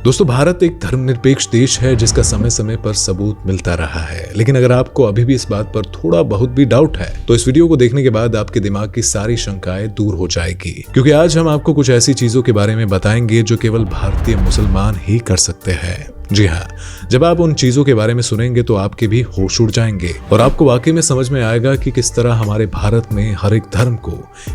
दोस्तों, भारत एक धर्मनिरपेक्ष देश है जिसका समय समय पर सबूत मिलता रहा है। लेकिन अगर आपको अभी भी इस बात पर थोड़ा बहुत भी डाउट है तो इस वीडियो को देखने के बाद आपके दिमाग की सारी शंकाएं दूर हो जाएगी, क्योंकि आज हम आपको कुछ ऐसी चीजों के बारे में बताएंगे जो केवल भारतीय मुसलमान ही कर सकते हैं। जी हाँ, जब आप उन चीजों के बारे में सुनेंगे तो आपके भी होश उड़ जाएंगे और आपको वाकई में समझ में आएगा कि किस तरह हमारे भारत में हर एक धर्म को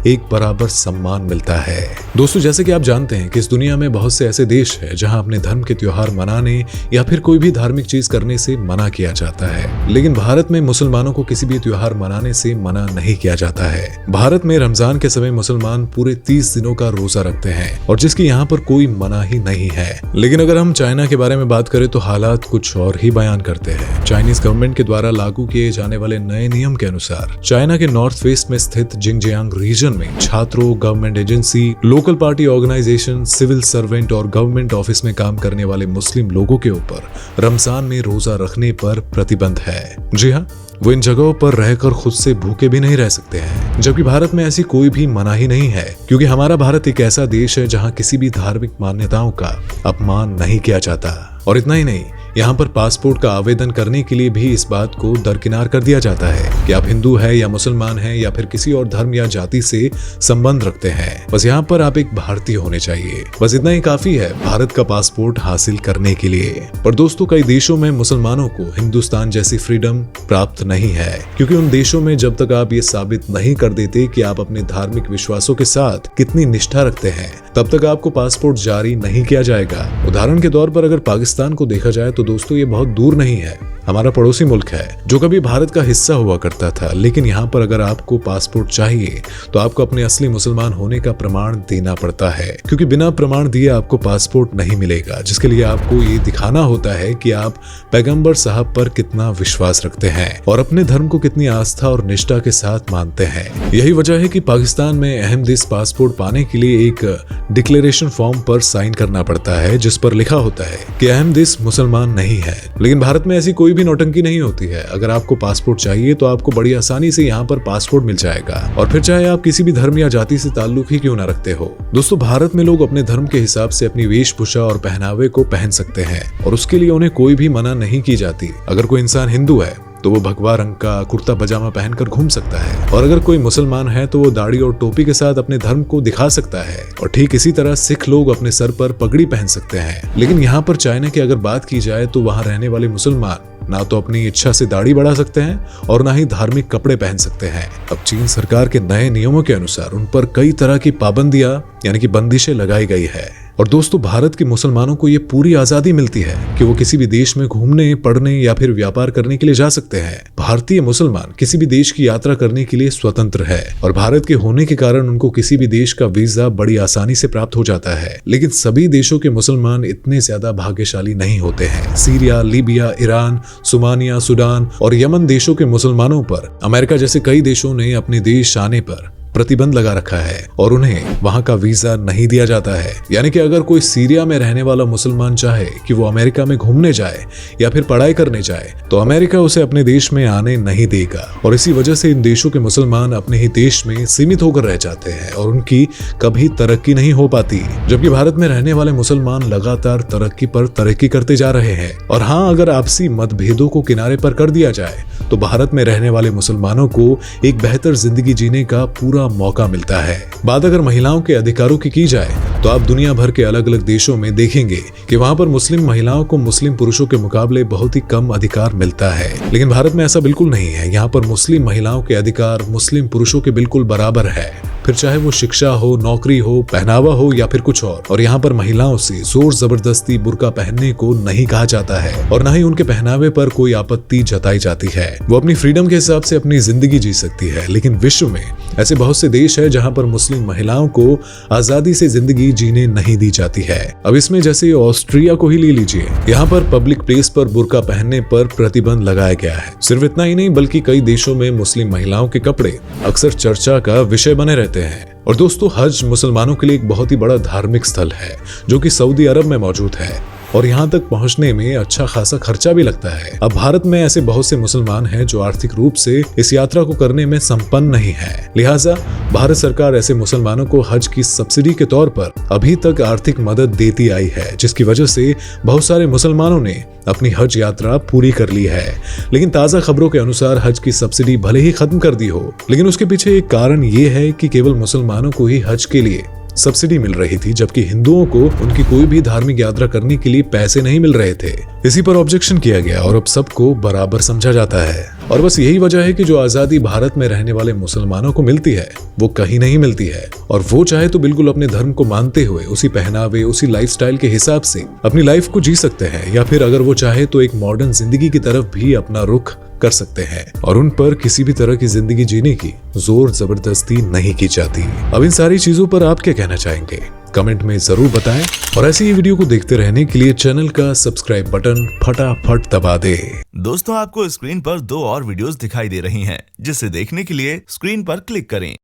एक बराबर सम्मान मिलता है। दोस्तों, जैसे कि आप जानते हैं कि इस दुनिया में बहुत से ऐसे देश हैं जहां अपने धर्म के त्योहार मनाने या फिर कोई भी धार्मिक चीज करने से मना किया जाता है, लेकिन भारत में मुसलमानों को किसी भी त्योहार मनाने से मना नहीं किया जाता है। भारत में रमजान के समय मुसलमान पूरे 30 दिनों का रोजा रखते हैं और जिसकी यहाँ पर कोई मना ही नहीं है। लेकिन अगर हम चाइना के बारे में बात करें तो हालात कुछ और ही बयान करते हैं। चाइनीज गवर्नमेंट के द्वारा लागू किए जाने वाले नए नियम के अनुसार चाइना के नॉर्थ वेस्ट में स्थित जिंगजियांग रीजन में छात्रों, government agency, local party organisation, civil servant और गवर्नमेंट ऑफिस में काम करने वाले मुस्लिम लोगों के ऊपर रमजान में रोजा रखने पर प्रतिबंध है। जी हाँ, वो इन जगहों पर रहकर खुद से भूखे भी नहीं रह सकते हैं, जबकि भारत में ऐसी कोई भी मनाही नहीं है, क्योंकि हमारा भारत एक ऐसा देश है जहां किसी भी धार्मिक मान्यताओं का अपमान नहीं किया जाता। और इतना ही नहीं, यहाँ पर पासपोर्ट का आवेदन करने के लिए भी इस बात को दरकिनार कर दिया जाता है कि आप हिंदू है या मुसलमान हैं या फिर किसी और धर्म या जाति से संबंध रखते हैं, बस यहाँ पर आप एक भारतीय होने चाहिए। बस इतना ही काफी है भारत का पासपोर्ट हासिल करने के लिए। पर दोस्तों, कई देशों में मुसलमानों को हिंदुस्तान जैसी फ्रीडम प्राप्त नहीं है, क्योंकि उन देशों में जब तक आप ये साबित नहीं कर देते कि आप अपने धार्मिक विश्वासों के साथ कितनी निष्ठा रखते हैं, तब तक आपको पासपोर्ट जारी नहीं किया जाएगा। उदाहरण के तौर पर अगर पाकिस्तान को देखा जाए तो दोस्तों, ये बहुत दूर नहीं है, हमारा पड़ोसी मुल्क है जो कभी भारत का हिस्सा हुआ करता था। लेकिन यहाँ पर अगर आपको पासपोर्ट चाहिए तो आपको अपने असली मुसलमान होने का प्रमाण देना पड़ता है, क्योंकि बिना प्रमाण दिए आपको पासपोर्ट नहीं मिलेगा, जिसके लिए आपको ये दिखाना होता है कि आप पैगंबर साहब पर कितना विश्वास रखते हैं और अपने धर्म को कितनी आस्था और निष्ठा के साथ मानते हैं। यही वजह है कि पाकिस्तान में अहमदिस पासपोर्ट पाने के लिए एक डिक्लेरेशन फॉर्म पर साइन करना पड़ता है, जिस पर लिखा होता है कि अहमदिस मुसलमान नहीं है। लेकिन भारत में ऐसी कोई भी नौटंकी नहीं होती है। अगर आपको पासपोर्ट चाहिए तो आपको बड़ी आसानी से यहाँ पर पासपोर्ट मिल जाएगा, और फिर चाहे आप किसी भी धर्म या जाति से ताल्लुक ही क्यों ना रखते हो। दोस्तों, भारत में लोग अपने धर्म के हिसाब से अपनी वेशभूषा और पहनावे को पहन सकते हैं और उसके लिए उन्हें कोई भी मना नहीं की जाती। अगर कोई इंसान हिंदू है तो वो भगवा रंग का कुर्ता पजामा पहनकर घूम सकता है, और अगर कोई मुसलमान है तो वो दाढ़ी और टोपी के साथ अपने धर्म को दिखा सकता है। और ठीक इसी तरह सिख लोग अपने सर पर पगड़ी पहन सकते हैं। लेकिन यहाँ पर चाइना की अगर बात की जाए तो वहाँ रहने वाले मुसलमान ना तो अपनी इच्छा से दाढ़ी बढ़ा सकते हैं और ना ही धार्मिक कपड़े पहन सकते हैं। अब चीन सरकार के नए नियमों के अनुसार उन पर कई तरह की पाबंदियां यानी कि बंदिशें लगाई गई है। और दोस्तों, भारत के मुसलमानों को ये पूरी आजादी मिलती है कि वो किसी भी देश में घूमने, पढ़ने या फिर व्यापार करने के लिए जा सकते हैं। भारतीय मुसलमान किसी भी देश की यात्रा करने के लिए स्वतंत्र है और भारत के होने के कारण उनको किसी भी देश का वीजा बड़ी आसानी से प्राप्त हो जाता है। लेकिन सभी देशों के मुसलमान इतने ज्यादा भाग्यशाली नहीं होते हैं। Syria, Libya, Iran, Somalia, Sudan और यमन देशों के मुसलमानों पर अमेरिका जैसे कई देशों ने अपने देश आने पर प्रतिबंध लगा रखा है और उन्हें वहां का वीजा नहीं दिया जाता है। यानी कि अगर कोई सीरिया में रहने वाला मुसलमान चाहे कि वो अमेरिका में घूमने जाए या फिर पढ़ाई करने जाए तो अमेरिका उसे अपने देश में आने नहीं देगा, और इसी वजह से इन देशों के मुसलमान अपने ही देश में सीमित होकर रह जाते हैं और उनकी कभी तरक्की नहीं हो पाती। जबकि भारत में रहने वाले मुसलमान लगातार तरक्की पर तरक्की करते जा रहे हैं। और हाँ, अगर आपसी मतभेदों को किनारे पर कर दिया जाए तो भारत में रहने वाले मुसलमानों को एक बेहतर जिंदगी जीने का पूरा मौका मिलता है। बात अगर महिलाओं के अधिकारों की जाए तो आप दुनिया भर के अलग अलग देशों में देखेंगे कि वहां पर मुस्लिम महिलाओं को मुस्लिम पुरुषों के मुकाबले बहुत ही कम अधिकार मिलता है। लेकिन भारत में ऐसा बिल्कुल नहीं है। यहाँ पर मुस्लिम महिलाओं के अधिकार मुस्लिम पुरुषों के बिल्कुल बराबर है, फिर चाहे वो शिक्षा हो, नौकरी हो, पहनावा हो या फिर कुछ और यहाँ पर महिलाओं से जोर जबरदस्ती बुर्का पहनने को नहीं कहा जाता है और न ही उनके पहनावे पर कोई आपत्ति जताई जाती है। वो अपनी फ्रीडम के हिसाब से अपनी जिंदगी जी सकती है। लेकिन विश्व में ऐसे बहुत से देश है जहाँ पर मुस्लिम महिलाओं को आजादी से जिंदगी जीने नहीं दी जाती है। अब इसमें जैसे ऑस्ट्रिया को ही ले लीजिए, यहाँ पर पब्लिक प्लेस पर बुर्का पहनने पर प्रतिबंध लगाया गया है। सिर्फ इतना ही नहीं बल्कि कई देशों में मुस्लिम महिलाओं के कपड़े अक्सर चर्चा का विषय बने रहते हैं। और दोस्तों, हज मुसलमानों के लिए एक बहुत ही बड़ा धार्मिक स्थल है जो कि सऊदी अरब में मौजूद है और यहाँ तक पहुँचने में अच्छा खासा खर्चा भी लगता है। अब भारत में ऐसे बहुत से मुसलमान हैं जो आर्थिक रूप से इस यात्रा को करने में संपन्न नहीं है। लिहाजा भारत सरकार ऐसे मुसलमानों को हज की सब्सिडी के तौर पर अभी तक आर्थिक मदद देती आई है, जिसकी वजह से बहुत सारे मुसलमानों ने अपनी हज यात्रा पूरी कर ली है। लेकिन ताजा खबरों के अनुसार हज की सब्सिडी भले ही खत्म कर दी हो, लेकिन उसके पीछे एक कारण ये है कि केवल मुसलमानों को ही हज के लिए सब्सिडी मिल रही थी, जबकि हिंदुओं को उनकी कोई भी धार्मिक यात्रा करने के लिए पैसे नहीं मिल रहे थे। इसी पर ऑब्जेक्शन किया गया और अब सबको बराबर समझा जाता है। और बस यही वजह है कि जो आजादी भारत में रहने वाले मुसलमानों को मिलती है वो कहीं नहीं मिलती है। और वो चाहे तो बिल्कुल अपने धर्म को मानते हुए उसी पहनावे, उसी लाइफस्टाइल के हिसाब से अपनी लाइफ को जी सकते हैं, या फिर अगर वो चाहे तो एक मॉडर्न जिंदगी की तरफ भी अपना रुख कर सकते हैं और उन पर किसी भी तरह की जिंदगी जीने की जोर जबरदस्ती नहीं की जाती। अब इन सारी चीजों पर आप क्या कहना चाहेंगे? कमेंट में जरूर बताएं और ऐसी ही वीडियो को देखते रहने के लिए चैनल का सब्सक्राइब बटन फटाफट दबा दे। दोस्तों, आपको स्क्रीन पर 2 और वीडियोस दिखाई दे रही हैं, जिसे देखने के लिए स्क्रीन पर क्लिक करें।